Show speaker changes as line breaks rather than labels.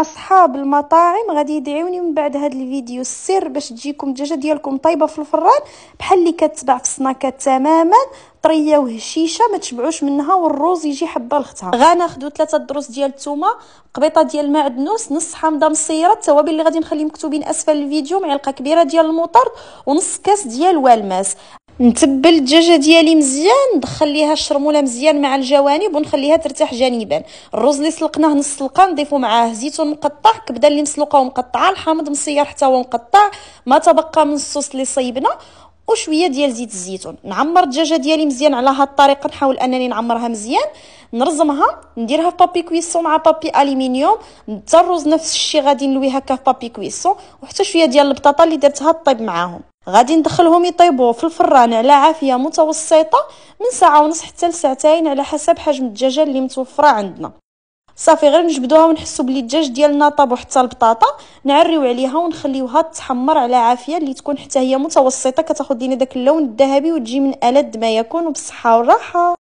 اصحاب المطاعم غادي يدعيوني من بعد هذا الفيديو السر باش تجيكم الدجاجه ديالكم طيبه في الفران بحال اللي كتباع في السناكات تماما، طريه وهشيشه ما تشبعوش منها، والروز يجي حبه لختها. غناخذوا 3 دروس ديال الثومه، قبيطه ديال المعدنوس، نص حامضه مصيره، التوابل اللي غادي نخلي مكتوبين اسفل الفيديو، معلقه كبيره ديال المطرد، ونص كاس ديال والماس. نتبل الدجاجه ديالي مزيان، ندخل ليها الشرموله مزيان مع الجوانب ونخليها ترتاح جانبا. الرز اللي سلقناه نص سلقه نضيفوا معاه زيتون مقطع، كبده اللي مسلوقه ومقطعه، الحامض مصير حتى هو مقطع، ما تبقى من الصوص اللي صيبنا، وشويه ديال زيت الزيتون. نعمر الدجاجه ديالي مزيان على هاد الطريقه، نحاول انني نعمرها مزيان، نرزمها نديرها في بابي كويسو مع بابي الومنيوم. حتى الرز نفس الشيء غادي نلوي هكا في بابي كويسو، وحتى شويه ديال البطاطا اللي درتها طيب معاهم. غادي ندخلهم يطيبوا في الفران على عافيه متوسطه من ساعه ونص حتى لساعتين على حسب حجم الدجاجه اللي متوفره عندنا. صافي غير نجبدوها ونحسوا بلي الدجاج ديالنا طاب، وحتى البطاطا نعريو عليها ونخليوها تحمر على عافيه، اللي تكون حتى هي متوسطه، كتاخذ لينا داك اللون الذهبي وتجي من ألذ ما يكون، وبالصحه والراحه.